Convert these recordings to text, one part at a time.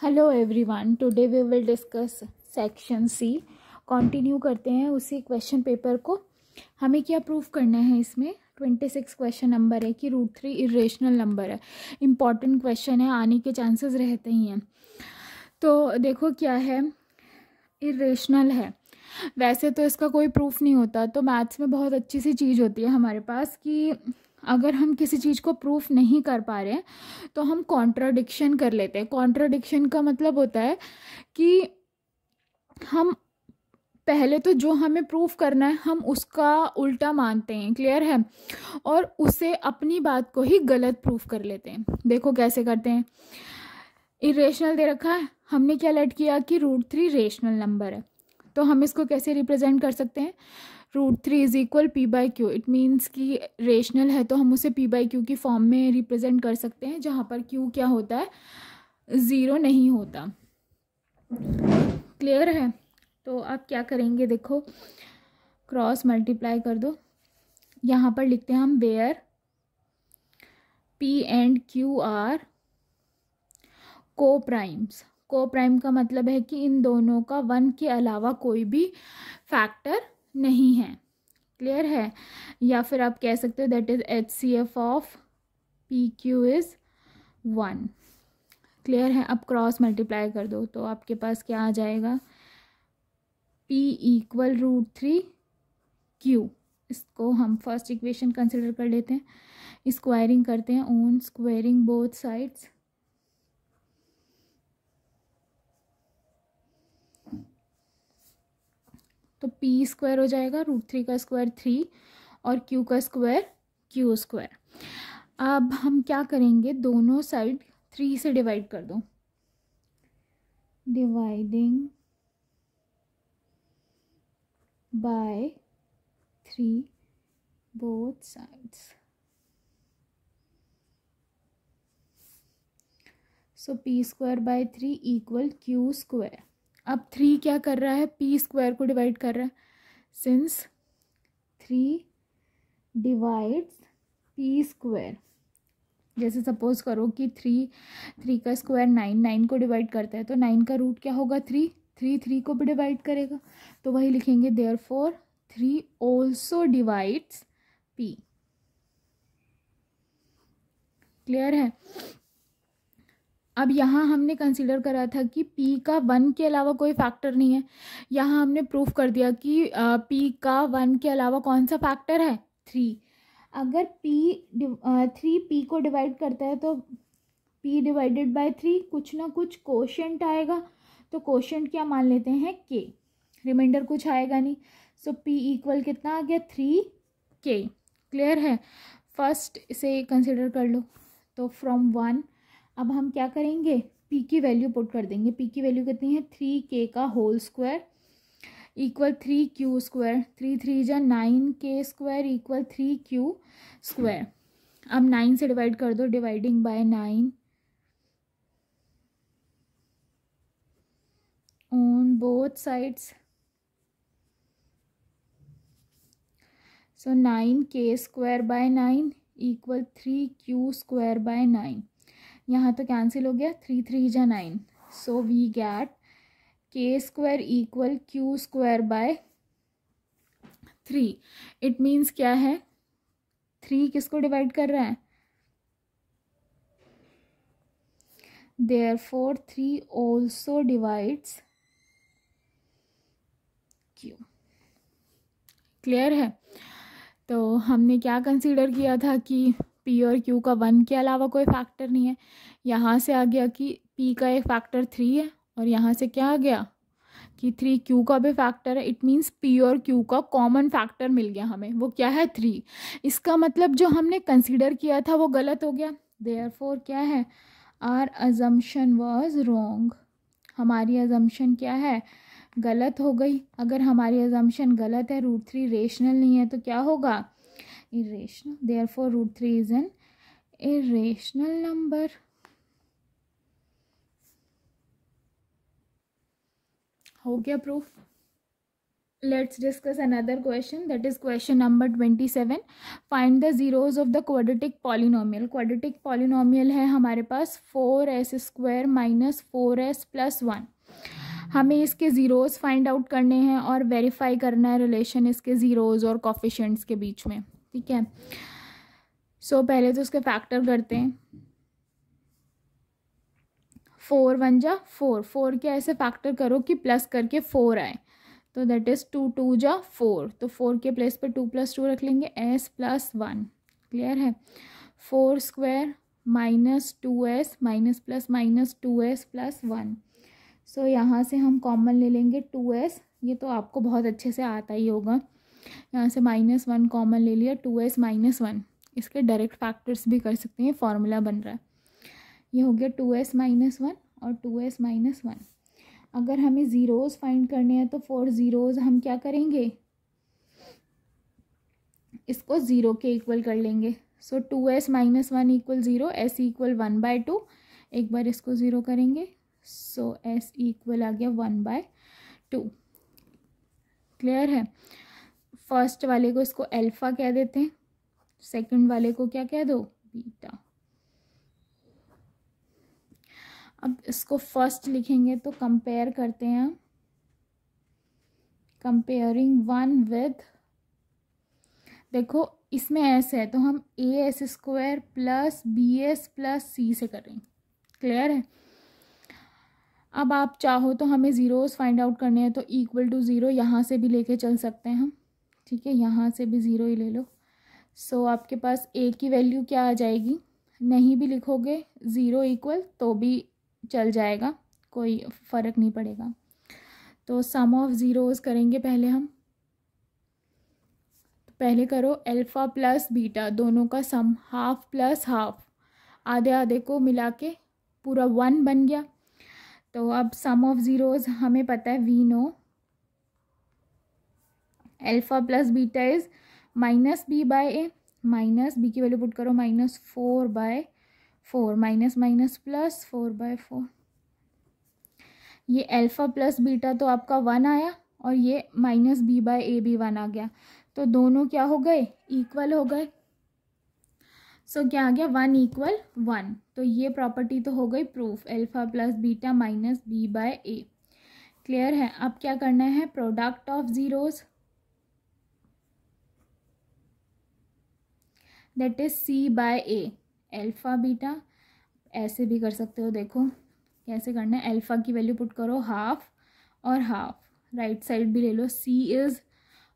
Hello everyone, today we will discuss section C. Continue करते हैं उसी क्वेश्चन पेपर को। हमें क्या प्रूफ करना है इसमें? 26 क्वेश्चन नंबर है कि √3 इरेशनल नंबर है। इम्पॉर्टेंट क्वेश्चन है, आने के चांसेस रहते ही हैं। तो देखो क्या है, इरेशनल है। वैसे तो इसका कोई प्रूफ नहीं होता। तो मैथ्स में बहुत अच्छी सी चीज़ होती है हमारे पास कि अगर हम किसी चीज़ को प्रूफ नहीं कर पा रहे हैं तो हम कॉन्ट्राडिक्शन कर लेते हैं। कॉन्ट्राडिक्शन का मतलब होता है कि हम पहले तो जो हमें प्रूफ करना है हम उसका उल्टा मानते हैं, क्लियर है, और उसे अपनी बात को ही गलत प्रूफ कर लेते हैं। देखो कैसे करते हैं। इरेशनल दे रखा है, हमने क्या लेट किया कि √3 रेशनल नंबर है। तो हम इसको कैसे रिप्रेजेंट कर सकते हैं? √3 is equal p/q। It means कि रेशनल है तो हम उसे p/q की फॉर्म में रिप्रेजेंट कर सकते हैं, जहाँ पर q क्या होता है, 0 नहीं होता। क्लियर है? तो आप क्या करेंगे, देखो क्रॉस मल्टीप्लाई कर दो। यहाँ पर लिखते हैं हम where p and q are coprimes. Coprime का मतलब है कि इन दोनों का 1 के अलावा कोई भी फैक्टर नहीं है। क्लियर है? या फिर आप कह सकते हो that is HCF of PQ is 1। Clear है? अब क्रॉस मल्टीप्लाई कर दो तो आपके पास क्या आ जाएगा, P इक्वल √3 Q। इसको हम फर्स्ट इक्वेशन कंसिडर कर लेते हैं। स्क्वायरिंग करते हैं, ऑन स्क्वायरिंग बोथ साइड्स। तो p² हो जाएगा, √3 का स्क्वायर 3 और q का स्क्वायर q²। अब हम क्या करेंगे, दोनों साइड 3 से डिवाइड कर दो। Dividing bye 3 both sides. सो p²/3 इक्वल q²। अब 3 क्या कर रहा है, p² को डिवाइड कर रहा है। सिंस 3 डिवाइड्स p², जैसे सपोज करो कि 3 का स्क्वायर 9 को डिवाइड करता है, तो 9 का रूट क्या होगा, 3 को भी डिवाइड करेगा। तो वही लिखेंगे, therefore 3 also divides p। Clear है? अब यहाँ हमने कंसीडर करा था कि p का 1 के अलावा कोई फैक्टर नहीं है। यहाँ हमने प्रूफ कर दिया कि p का 1 के अलावा कौन सा फैक्टर है, 3। अगर 3 p को डिवाइड करता है तो p डिवाइडेड बाय 3 कुछ ना कुछ कोशेंट आएगा। तो कोशेंट क्या मान लेते हैं, k। रिमाइंडर कुछ आएगा नहीं। सो p इक्वल कितना आ गया, 3k। क्लियर है? फर्स्ट इसे कंसिडर कर लो। तो फ्रॉम 1 अब हम क्या करेंगे, p की वैल्यू पुट कर देंगे। p की वैल्यू कितनी है, 3k का होल स्क्वायर इक्वल 3q²। 3 जा 9k² इक्वल 3q²। अब 9 से डिवाइड कर दो, dividing by 9 on both sides. So 9k²/9 equal 3q²/9। यहाँ तो कैंसिल हो गया, 3 जा 9। So we get k² equal q²/3। It means क्या है, 3 किसको डिवाइड कर रहा है, therefore 3 also divides q। Clear है? तो हमने क्या कंसीडर किया था कि p और q का 1 के अलावा कोई फैक्टर नहीं है। यहाँ से आ गया कि p का एक फैक्टर 3 है, और यहाँ से क्या आ गया कि 3q का भी फैक्टर है। इट मीन्स p और q का कॉमन फैक्टर मिल गया हमें, वो क्या है, 3। इसका मतलब जो हमने कंसीडर किया था वो गलत हो गया। देयरफॉर क्या है, आवर अजम्पशन वाज रॉन्ग। हमारी अजम्पशन क्या है, गलत हो गई। अगर हमारी अजम्पशन गलत है, √3 रेशनल नहीं है, तो क्या होगा, irrational. Therefore √3 is an irrational number. हो गया proof? Let's discuss another question, that is question number 27. Find the zeros of the quadratic polynomial. Quadratic polynomial है हमारे पास 4s² माइनस 4s प्लस 1. हमें इसके ज़ीरोज़ फाइंड आउट करने हैं और verify करना है रिलेशन इसके ज़ीरोज़ और कोफिशिएंट्स के बीच में. ठीक है. सो पहले तो उसके फैक्टर करते हैं. 4 1 जा 4. 4 के ऐसे फैक्टर करो कि प्लस करके 4 आए. तो दैट इज़ 2 2 जा 4. तो 4 के प्लेस पे 2 + 2 रख लेंगे, s + 1. क्लियर है. 4² minus 2s minus plus minus 2s plus 1. सो यहाँ से हम कॉमन ले लेंगे 2s. ये तो आपको बहुत अच्छे से आता ही होगा. यहाँ से -1 कॉमन ले लिया, 2s - 1. इसके डायरेक्ट फैक्टर्स भी कर सकते हैं, फॉर्मूला बन रहा है. ये हो गया 2s - 1 और 2s - 1. अगर हमें ज़ीरोज़ फाइंड करने हैं तो फॉर ज़ीरोज़ हम क्या करेंगे, इसको ज़ीरो के इक्वल कर लेंगे. सो 2s - 1 = 0, s = 1/2. एक बार इसको ज़ीरो करेंगे, सो s = आ गया 1/2. क्लियर है. फर्स्ट वाले को इसको अल्फ़ा कह देते हैं, सेकंड वाले को क्या कह दो, बीटा. अब इसको फर्स्ट लिखेंगे तो कंपेयर करते हैं. कंपेयरिंग 1 विद, देखो इसमें s है तो हम as² plus bs plus c से करेंगे. क्लियर है. अब आप चाहो तो हमें ज़ीरोज़ फाइंड आउट करने हैं तो = 0 यहाँ से भी लेके चल सकते हैं हम. ठीक है, यहाँ से भी 0 ही ले लो. सो आपके पास a की वैल्यू क्या आ जाएगी, नहीं भी लिखोगे 0 इक्वल तो भी चल जाएगा, कोई फ़र्क नहीं पड़ेगा. तो सम ऑफ ज़ीरोज़ करेंगे पहले हम. तो पहले करो अल्फ़ा प्लस बीटा, दोनों का सम हाफ प्लस हाफ, आधे आधे को मिला के पूरा 1 बन गया. तो अब सम ऑफ ज़ीरोज़ हमें पता है, we know alpha plus beta is -b/a. Minus b की वैल्यू पुट करो, -4/4 माइनस माइनस प्लस 4/4. ये अल्फ़ा प्लस बीटा तो आपका 1 आया और ये -b/a भी 1 आ गया. तो दोनों क्या हो गए, इक्वल हो गए. सो क्या आ गया, 1 = 1. तो ये प्रॉपर्टी तो हो गई proof, alpha plus beta minus b/a. Clear है. अब क्या करना है, product of zeros, that is c/a. Alpha beta ऐसे भी कर सकते हो, देखो कैसे करना है. अल्फ़ा की वैल्यू पुट करो हाफ और हाफ, राइट साइड भी ले लो. c इज़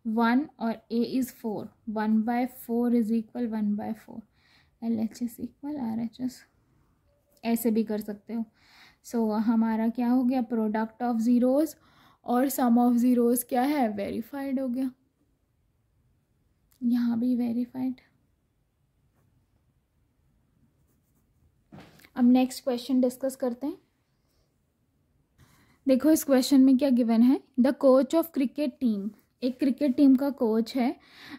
1 और a इज़ 4. 1/4 = 1/4. LHS = RHS. ऐसे भी कर सकते हो. सो हमारा क्या हो गया, प्रोडक्ट ऑफ ज़ीरोज़ और सम ऑफ ज़ीरोज़ क्या है, वेरीफाइड हो गया. यहाँ भी वेरीफाइड. अब नेक्स्ट क्वेश्चन डिस्कस करते हैं. देखो इस क्वेश्चन में क्या गिवन है, the coach of cricket team, एक क्रिकेट टीम का कोच है,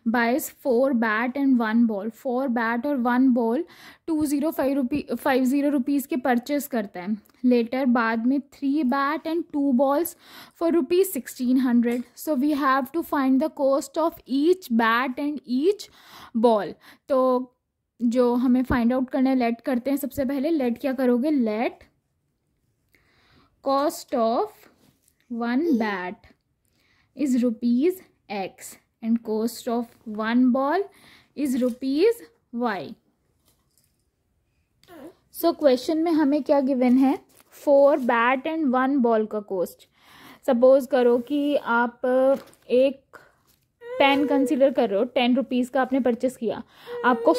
buys 4 bat and 1 ball. 4 bat और 1 बॉल 205 रुपीज़ के परचेस करता है. लेटर बाद में 3 bat and 2 balls for ₹1600. So we have to find the cost of each bat and each ball. तो जो हमें फाइंड आउट करना है, लेट करते हैं. सबसे पहले लेट क्या करोगे, let cost of 1 bat is ₹X and cost of 1 ball is ₹Y. So question में हमें क्या गिवन है, 4 बैट एंड 1 बॉल का कॉस्ट. सपोज करो कि आप एक पेन कंसीडर कर रहे हो, 10 रुपीज़ का आपने परचेस किया, आपको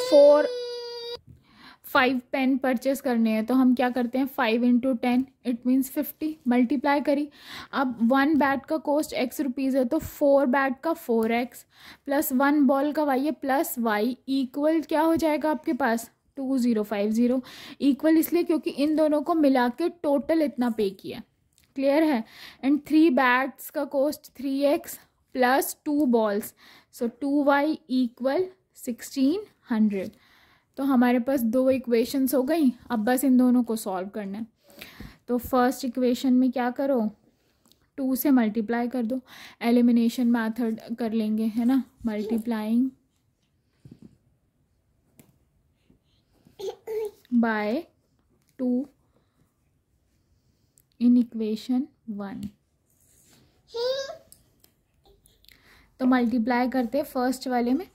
5 पेन परचेस करने हैं. तो हम क्या करते हैं, 5 × 10 इट मीन्स 50, मल्टीप्लाई करी. अब 1 बैट का कॉस्ट x रुपीज़ है तो 4 बैट का 4x प्लस 1 बॉल का y है प्लस y इक्वल क्या हो जाएगा आपके पास, 2050. इक्वल इसलिए क्योंकि इन दोनों को मिला के टोटल इतना पे किया. क्लियर है. एंड 3 बैट्स का कॉस्ट 3x प्लस 2 बॉल्स, सो 2y = 1600. तो हमारे पास 2 इक्वेशंस हो गई. अब बस इन दोनों को सॉल्व करना है. तो फर्स्ट इक्वेशन में क्या करो, 2 से मल्टीप्लाई कर दो, एलिमिनेशन मेथड कर लेंगे, है ना, मल्टीप्लाइंग बाय 2 इन इक्वेशन 1। तो मल्टीप्लाई करते फर्स्ट वाले में,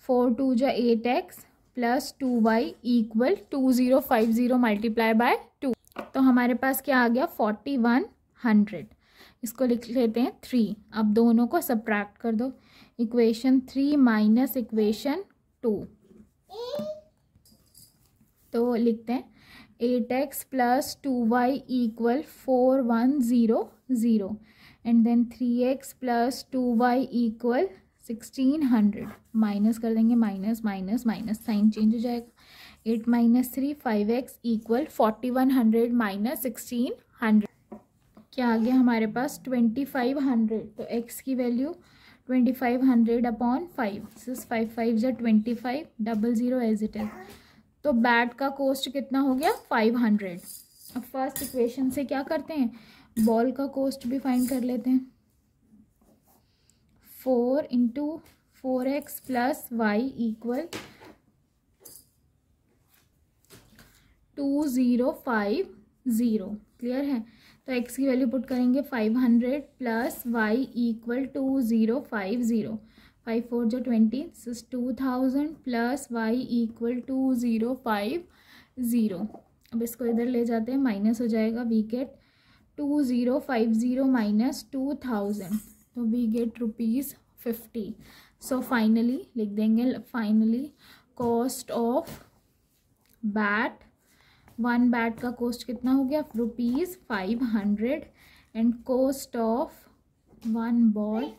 4 2 जा 8x plus 2y equal 2050 multiply by 2। तो हमारे पास क्या आ गया 4100। इसको लिख लेते हैं 3। अब दोनों को सब्ट्रैक्ट कर दो, इक्वेशन 3 माइनस इक्वेशन 2। तो लिखते हैं 8x plus 2y equal 4100 and then 3x plus 2y equal 1600। Minus कर देंगे, minus minus minus sign change हो जाएगा। 8 माइनस 3 5x इक्वल 4100 माइनस 1600। क्या आ गया हमारे पास 2500। तो x की वैल्यू 2500 अपॉन 5, दिस इज 5 5 जा 25, 00 एज इट इज। तो बैट का कॉस्ट कितना हो गया 500। अब फर्स्ट इक्वेशन से क्या करते हैं, बॉल का कॉस्ट भी फाइंड कर लेते हैं। 4 into 4x plus y equal 2050। Clear है। तो x की वैल्यू पुट करेंगे 500 प्लस वाई इक्वल 2050। 5 4 जो 20, 2000 प्लस वाई इक्वल 2050। अब इसको इधर ले जाते हैं, माइनस हो जाएगा, वी गेट 2050 माइनस 2000, तो वी गेट ₹50। सो फाइनली लिख देंगे, finally cost of bat, 1 bat का कॉस्ट कितना हो गया ₹500 and cost of 1 ball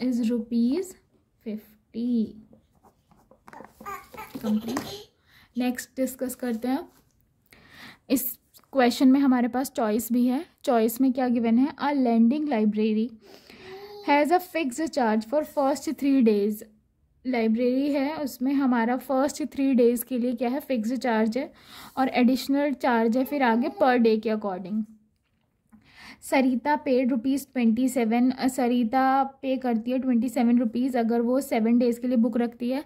is ₹50। Complete. Next discuss करते हैं। इस क्वेश्चन में हमारे पास चॉइस भी है। चॉइस में क्या गिवन है, a lending library has a fixed charge for first 3 days. Library है, उसमें हमारा फर्स्ट 3 डेज के लिए क्या है, फिक्स्ड चार्ज है और एडिशनल चार्ज है फिर आगे पर डे के अकॉर्डिंग। सरिता पेड ₹27। सरिता पे करती है ₹27 अगर वो 7 डेज़ के लिए बुक रखती है,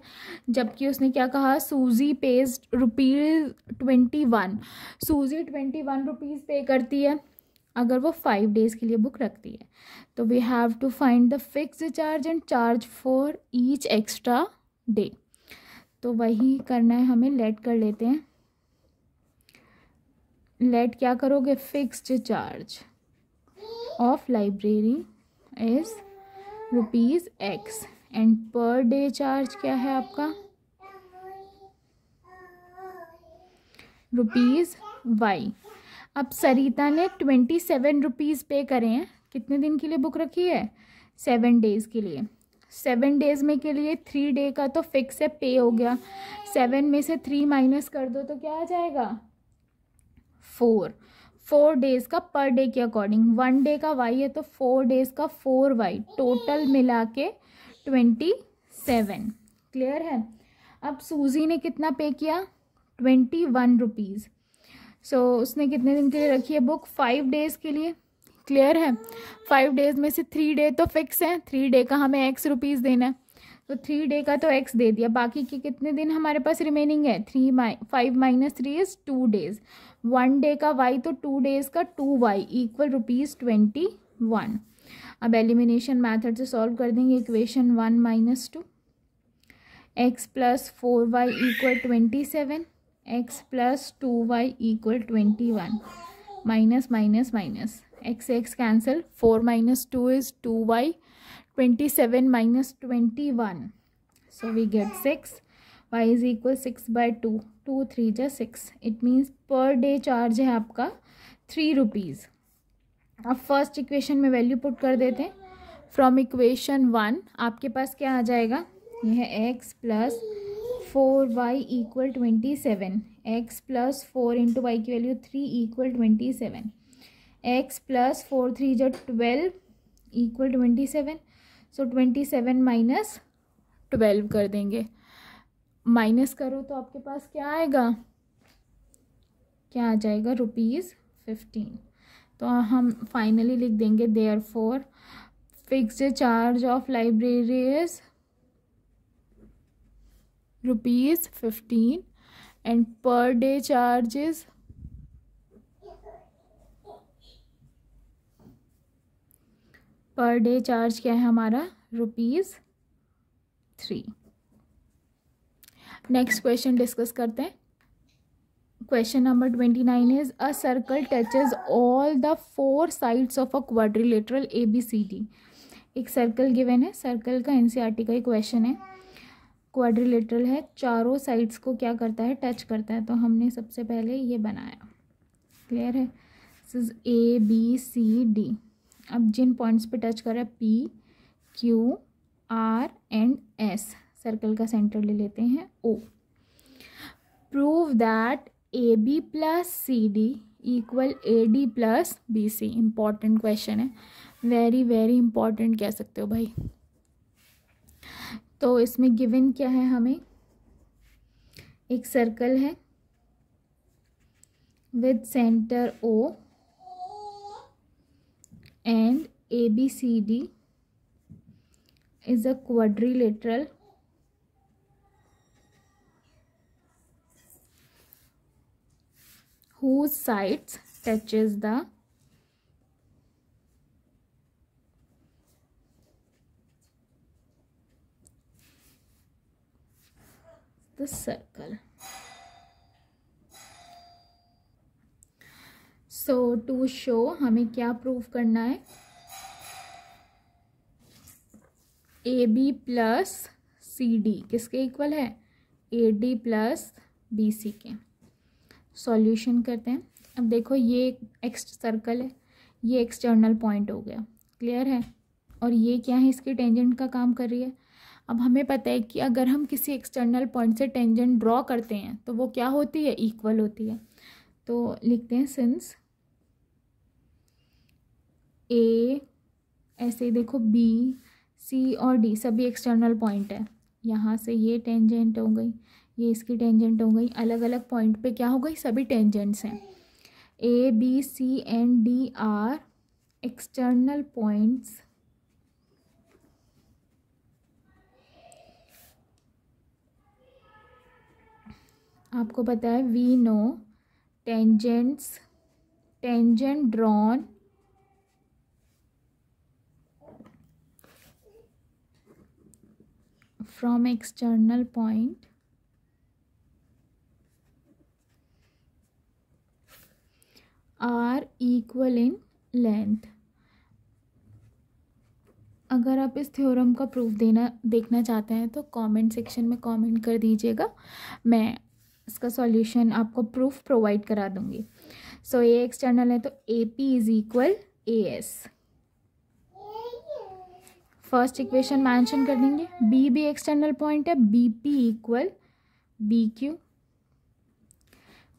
जबकि उसने क्या कहा, सूजी पेज ₹21। सूजी ₹21 पे करती है अगर वो 5 डेज़ के लिए बुक रखती है। तो we have to find the fixed charge and charge for each extra day. तो वही करना है हमें, लेट कर लेते हैं। लेट क्या करोगे, fixed charge of library is ₹X and per day charge क्या है आपका ₹Y। अब सरिता ने ₹27 पे करे हैं, कितने दिन के लिए बुक रखी है, 7 डेज़ के लिए। 7 डेज़ में के लिए 3 डे का तो फिक्स है, पे हो गया। 7 में से 3 माइनस कर दो तो क्या आ जाएगा 4 डेज़ का पर डे के अकॉर्डिंग। 1 डे का वाई है तो 4 डेज़ का 4y, टोटल मिला के 27। क्लियर है। अब सूजी ने कितना पे किया, ₹21। सो उसने कितने दिन के लिए रखी है बुक, 5 डेज़ के लिए। क्लियर है। 5 डेज़ में से 3 डे तो फिक्स है, 3 डे का हमें ₹X देना है, तो 3 डे का तो X दे दिया। बाकी के कितने दिन हमारे पास रिमेनिंग है, 5 माइनस 3 इज 2 डेज़। 1 डे का Y तो 2 डेज़ का 2y इक्वल ₹21। अब एलिमिनेशन मेथड से सॉल्व कर देंगे। Equation 1 minus 2, x plus 4y equal 27, x plus 2y equal 21, minus minus minus, x cancel, 4 minus 2 is 2y, 27 minus 21, so we get 6. y is equal 6/2, 2 3 जा 6. It means per day charge है आपका ₹3। अब first equation में value put कर देते हैं। From equation 1 आपके पास क्या आ जाएगा, यह है x plus 4y equal 27, x plus 4 into y की वैल्यू 3 इक्वल 27, x प्लस 4 3 जा 12 इक्वल 27। सो 27 माइनस 12 कर देंगे। माइनस करो तो आपके पास क्या आएगा, क्या आ जाएगा ₹15। तो हम फाइनली लिख देंगे therefore fixed charge of library is ₹15 and per day charges per day charge क्या है हमारा ₹3। नेक्स्ट क्वेश्चन डिस्कस करते हैं। Question number 29 is a circle touches all the 4 sides of a quadrilateral ABCD। एक सर्कल गिवन है, circle का NCERT का ही question है, क्वाड्रिलेटरल है, चारों साइड्स को क्या करता है, टच करता है। तो हमने सबसे पहले ये बनाया, क्लियर है, दिस इज ABCD। अब जिन पॉइंट्स पे टच कर रहा है P, Q, R and S, circle का सेंटर ले लेते हैं O। Prove that AB plus CD equal AD plus BC। Important question है, वेरी वेरी इंपॉर्टेंट कह सकते हो भाई। तो इसमें गिवन क्या है, हमें एक सर्कल है with centre O and ABCD is a quadrilateral whose sides touches the circle. So to show हमें क्या प्रूव करना है, AB प्लस CD किसके इक्वल है, AD प्लस BC के। सॉल्यूशन करते हैं। अब देखो ये एक सर्कल है, ये एक्सटर्नल पॉइंट हो गया, क्लियर है, और ये क्या है, इसकी टेंजेंट का काम कर रही है। अब हमें पता है कि अगर हम किसी एक्सटर्नल पॉइंट से टेंजेंट ड्रॉ करते हैं तो वो क्या होती है, इक्वल होती है। तो लिखते हैं सिंस A, ऐसे ही देखो B, C और D सभी एक्सटर्नल पॉइंट है, यहाँ से ये टेंजेंट हो गई, ये इसकी टेंजेंट हो गई, अलग अलग पॉइंट पे क्या हो गई, सभी टेंजेंट्स हैं। A, B, C and D are external points आपको पता है we know tangent drawn from external point are equal in length. अगर आप इस थ्योरम का प्रूफ देखना चाहते हैं तो कमेंट सेक्शन में कमेंट कर दीजिएगा, मैं इसका सॉल्यूशन आपको प्रूफ प्रोवाइड करा दूंगी। सो ए एक्सटर्नल है तो AP is equal AS। First equation mention कर देंगे, B भी एक्सटर्नल पॉइंट है, BP equal BQ।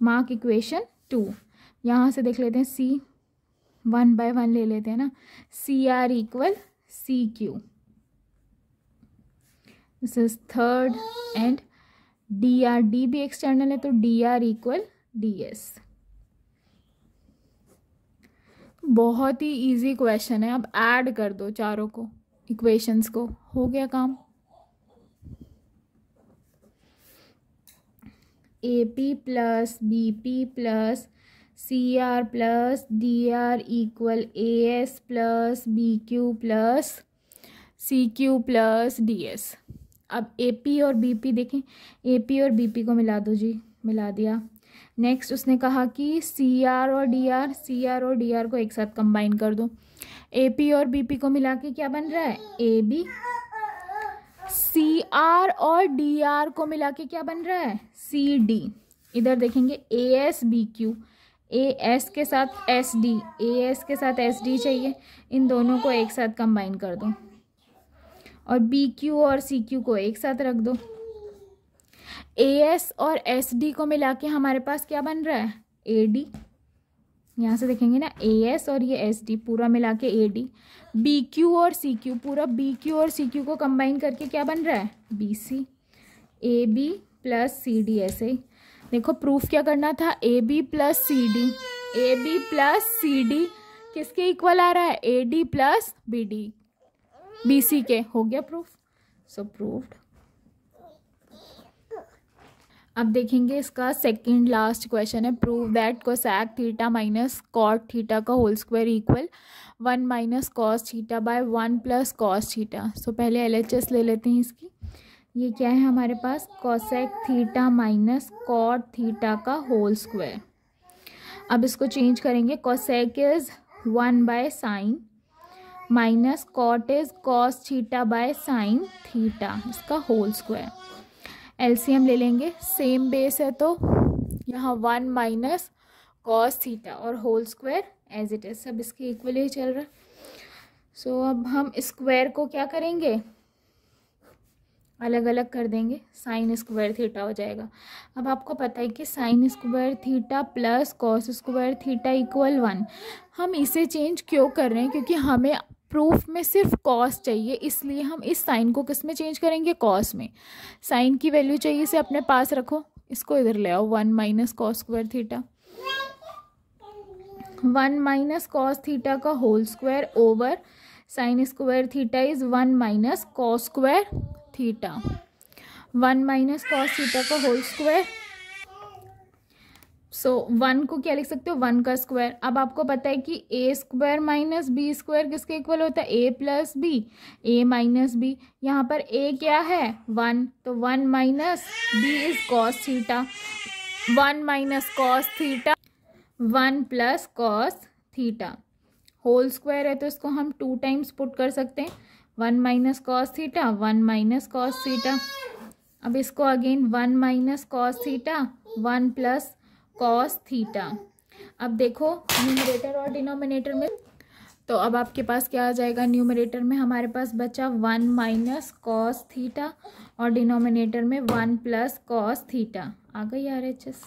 Mark equation 2। यहाँ से देख लेते हैं C, 1 by 1 ले लेते हैं ना, CR equal CQ। This is third and DR, D भी एक्सटर्नल है तो DR इक्वल DS। बहुत ही इजी क्वेश्चन है, अब ऐड कर दो चारों को, इक्वेशंस को, हो गया काम। AP plus BP plus CR plus DR equal AS plus BQ plus CQ plus DS। अब AP और BP देखें, AP और BP को मिला दो जी, मिला दिया। नेक्स्ट उसने कहा कि CR और DR को एक साथ कंबाइन कर दो। AP और BP को मिला के क्या बन रहा है, AB। CR और DR को मिला के क्या बन रहा है, CD। इधर देखेंगे AS BQ, AS के साथ SD, AS के साथ SD चाहिए, इन दोनों को एक साथ कंबाइन कर दो और BQ और CQ को एक साथ रख दो। AS और SD को मिला के हमारे पास क्या बन रहा है, AD। यहाँ से देखेंगे ना, AS और ये SD पूरा मिला के AD। BQ और CQ, पूरा BQ और CQ को कंबाइन करके क्या बन रहा है, BC। AB प्लस CD, ऐसे देखो प्रूफ क्या करना था, AB प्लस CD किसके इक्वल आ रहा है, A D plus B D, B C के। हो गया प्रूफ, सो प्रूव्ड। अब देखेंगे इसका सेकंड लास्ट क्वेश्चन है, prove that cosec theta minus cot theta का whole square equal 1 minus cos theta by 1 plus cos theta. So पहले LHS ले लेते हैं इसकी। ये क्या है हमारे पास, cosec theta minus cot theta का होल स्क्वायर। अब इसको चेंज करेंगे, cosec is 1 by sine minus cot is cos theta by sine theta, इसका होल स्क्वायर। LCM ले लेंगे, सेम बेस है तो यहाँ 1 माइनस कॉस थीटा और whole square as it is, सब इसके इक्वल ही चल रहा है। सो अब हम स्क्वायर को क्या करेंगे, अलग अलग कर देंगे, साइन स्क्वायर थीटा हो जाएगा। अब आपको पता है कि sign square theta plus cos square theta equal 1। हम इसे चेंज क्यों कर रहे हैं, क्योंकि हमें प्रूफ में सिर्फ कॉस चाहिए, इसलिए हम इस साइन को किस में चेंज करेंगे, कॉस में। साइन की वैल्यू चाहिए, इसे अपने पास रखो, इसको इधर ले आओ, 1 minus cos square theta, 1 minus cos theta का whole square over sine square theta is 1 minus cos square theta, 1 minus cos theta का होल स्क्वायर। सो 1 को क्या लिख सकते हो, 1 का स्क्वायर। अब आपको पता है कि a square minus b square किसके इक्वल होता है, a plus b, a minus b. यहाँ पर ए क्या है, 1, तो 1 minus b is cos theta, 1 minus cos theta 1 plus cos theta, whole square है तो इसको हम 2 टाइम्स पुट कर सकते हैं, 1 minus cos theta 1 minus cos theta. अब इसको again 1 minus cos theta 1 plus cos theta. अब देखो न्यूमरेटर और डिनोमिनेटर में, तो अब आपके पास क्या आ जाएगा, न्यूमरेटर में हमारे पास बचा 1 माइनस कॉस थीटा और डिनोमिनेटर में 1 प्लस कॉस थीटा। आ गई RHS।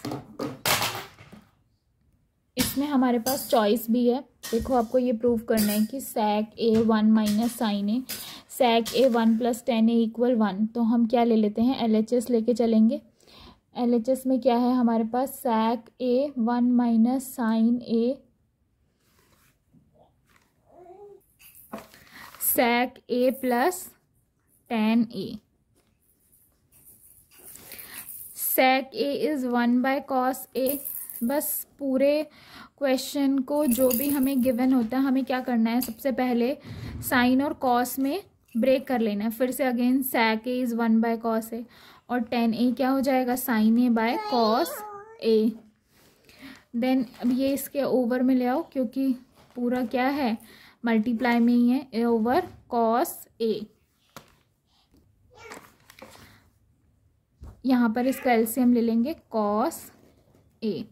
इसमें हमारे पास चॉइस भी है। देखो आपको ये प्रूव करना है कि sec a 1 minus sine a, sec a 1 plus tan a equal 1। तो हम क्या ले लेते हैं, LHS लेके चलेंगे। LHS में क्या है हमारे पास, sec a 1 minus sine a, sec a plus tan a, sec a is 1 by cos a। बस पूरे क्वेश्चन को जो भी हमें गिवन होता है हमें क्या करना है, सबसे पहले साइन और कॉस में ब्रेक कर लेना है। फिर से again sec a is 1 by cos a और tan a क्या हो जाएगा, sine a by cos a। Then अब ये इसके ओवर में ले आओ, क्योंकि पूरा क्या है, मल्टीप्लाई में ही है, a ओवर कॉस a। यहाँ पर इसका एलसीएम ले लेंगे, कॉस a।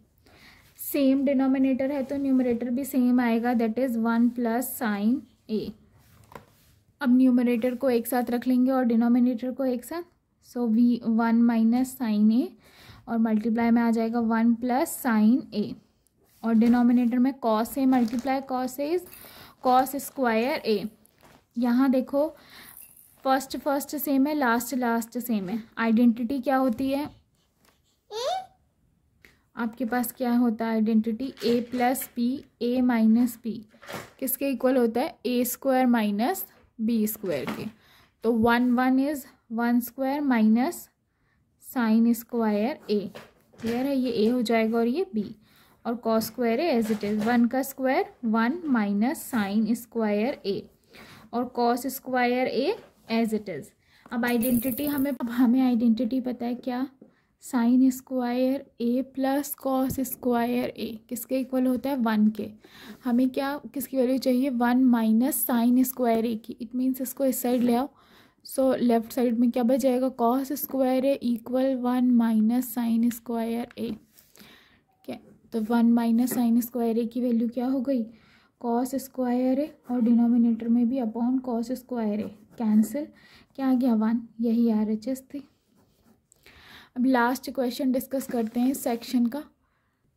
सेम डिनोमिनेटर है तो न्यूमरेटर भी सेम आएगा, that is 1 plus sine a। अब न्यूमरेटर को एक साथ रख लेंगे और डिनोमिनेटर को एक साथ, so we 1 minus sine a और मल्टीप्लाई में आ जाएगा 1 प्लस साइन a और डिनोमिनेटर में cos a multiply cos a is cos square a। यहाँ देखो फर्स्ट सेम है, लास्ट सेम है। आइडेंटिटी क्या होती है आपके पास, क्या होता है identity, a plus b a minus b किसके इक्वल होता है, a square minus b square के। तो 1 1 is 1 square minus sine square a, clear है, ये a हो जाएगा और ये b, और कॉस स्क्वायर है एज इट इज, 1 का square 1 minus sine square a और cos square a as it is. अब हमें आइडेंटिटी पता है क्या, sine square a plus cos square a किसके इक्वल होता है, 1 के। हमें क्या किसकी वैल्यू चाहिए, 1 माइनस साइन स्क्वायर a की। इट मीन्स इसको इस साइड ले आओ, सो लेफ्ट साइड में क्या बच जाएगा, cos square a equal 1 minus sine square a। क्या, तो 1 माइनस साइन स्क्वायर a की वैल्यू क्या हो गई, कॉस स्क्वायर a, और डिनोमिनेटर में भी upon cos square a, cancel, क्या आ गया 1। यही RHS थी। अब लास्ट क्वेश्चन डिस्कस करते हैं इस सेक्शन का।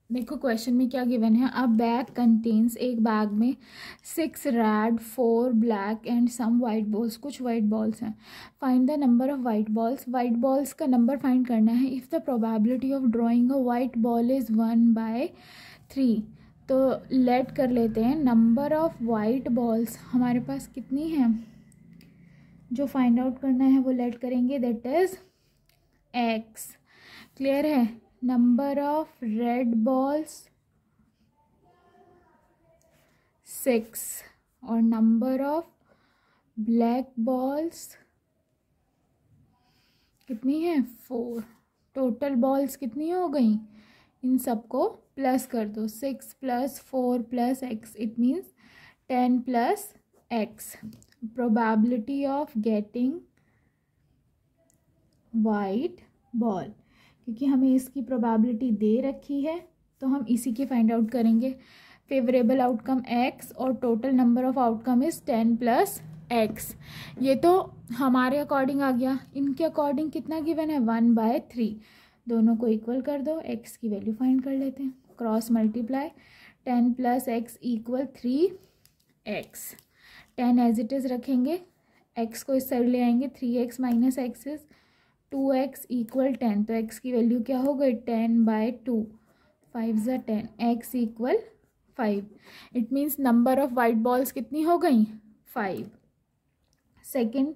देखो क्वेश्चन में क्या गिवन है, अ बैग कंटेन्स, एक बैग में 6 red 4 black and some white balls, कुछ वाइट बॉल्स हैं। Find the number of white balls, white balls का नंबर फाइंड करना है। If the probability of drawing a white ball is 1/3, तो लेट कर लेते हैं नंबर ऑफ वाइट बॉल्स हमारे पास कितनी है, जो फाइंड आउट करना है वो लेट करेंगे, दैट इज x। क्लियर है। नंबर ऑफ रेड बॉल्स 6 और नंबर ऑफ ब्लैक बॉल्स कितनी है 4। टोटल बॉल्स कितनी हो गई, इन सबको प्लस कर दो, 6 + 4 + x, it means 10 + x। Probability of getting white ball, क्योंकि हमें इसकी प्रोबेबिलिटी दे रखी है तो हम इसी की फाइंड आउट करेंगे। फेवरेबल आउटकम x और total number of outcome is 10 + x। ये तो हमारे अकॉर्डिंग आ गया, इनके अकॉर्डिंग कितना गिवन है 1/3। दोनों को इक्वल कर दो, x की वैल्यू फाइंड कर लेते हैं, cross multiply 10 + x = 3x। 10 as it is रखेंगे, x को इस साइड ले आएंगे, 3x - x इज 2x = 10। तो x की वैल्यू क्या हो गई 10/2, 5 × 10, x = 5। It means number of white balls कितनी हो गई 5। सेकेंड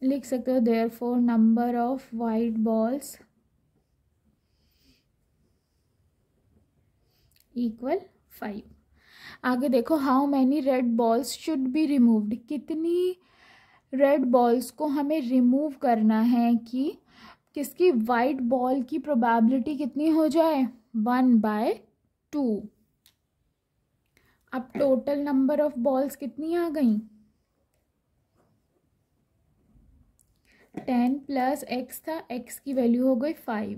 लिख सकते हो, therefore number of white balls = 5। आगे देखो, how many red balls should be removed, कितनी रेड बॉल्स को हमें रिमूव करना है कि किसकी वाइट बॉल की प्रोबेबिलिटी कितनी हो जाए 1/2। अब टोटल नंबर ऑफ बॉल्स कितनी आ गई 10 + x था, x की वैल्यू हो गई 5।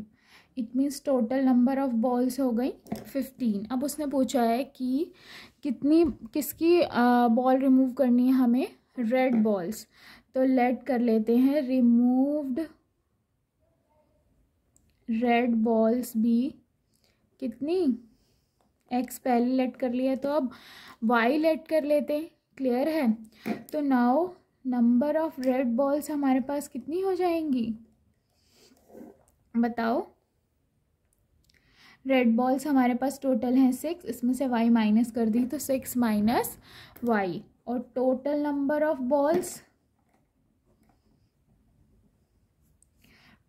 It means total number of balls हो गई 15। अब उसने पूछा है कि किसकी बॉल रिमूव करनी है हमें, रेड बॉल्स। तो लेट कर लेते हैं रिमूव्ड रेड बॉल्स भी कितनी, x पहले लेट कर लिया तो अब y लेट कर लेते, क्लियर है। तो now number of red balls हमारे पास कितनी हो जाएंगी बताओ। रेड बॉल्स हमारे पास टोटल हैं 6, इसमें से y माइनस कर दी तो 6 - y, और total number of balls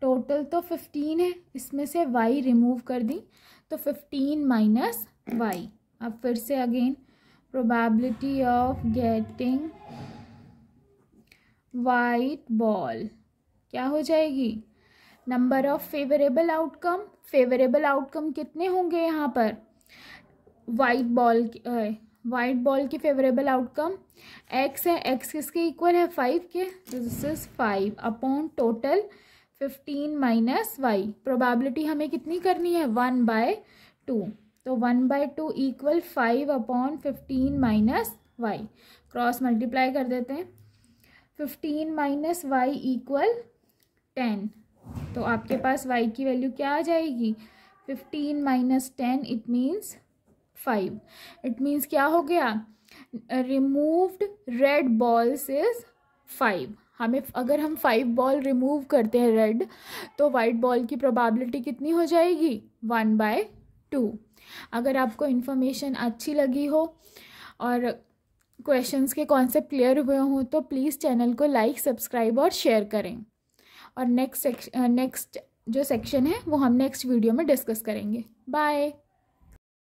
total तो 15 है, इसमें से y रिमूव कर दी तो 15 - y। अब फिर से again probability of getting white ball क्या हो जाएगी, number of favourable outcome. Favourable outcome कितने होंगे यहाँ पर, वाइट बॉल की फेवरेबल आउटकम x है, x किसके इक्वल है 5 के, तो this is 5 upon total 15 - y। Probability हमें कितनी करनी है 1/2, तो 1/2 = 5 अपॉन 15 - y। क्रॉस मल्टीप्लाई कर देते हैं, 15 - y = 10। तो आपके पास y की वैल्यू क्या आ जाएगी 15 - 10, इट मीन्स 5। इट मीन्स क्या हो गया, रिमूव्ड रेड बॉल्स इज 5। हमें अगर हम 5 बॉल रिमूव करते हैं रेड, तो वाइट बॉल की प्रोबेबिलिटी कितनी हो जाएगी 1/2। अगर आपको इन्फॉर्मेशन अच्छी लगी हो और क्वेश्चंस के कॉन्सेप्ट क्लियर हुए हों तो प्लीज़ चैनल को लाइक, सब्सक्राइब और शेयर करें। और नेक्स्ट जो सेक्शन है वो हम नेक्स्ट वीडियो में डिस्कस करेंगे। बाय।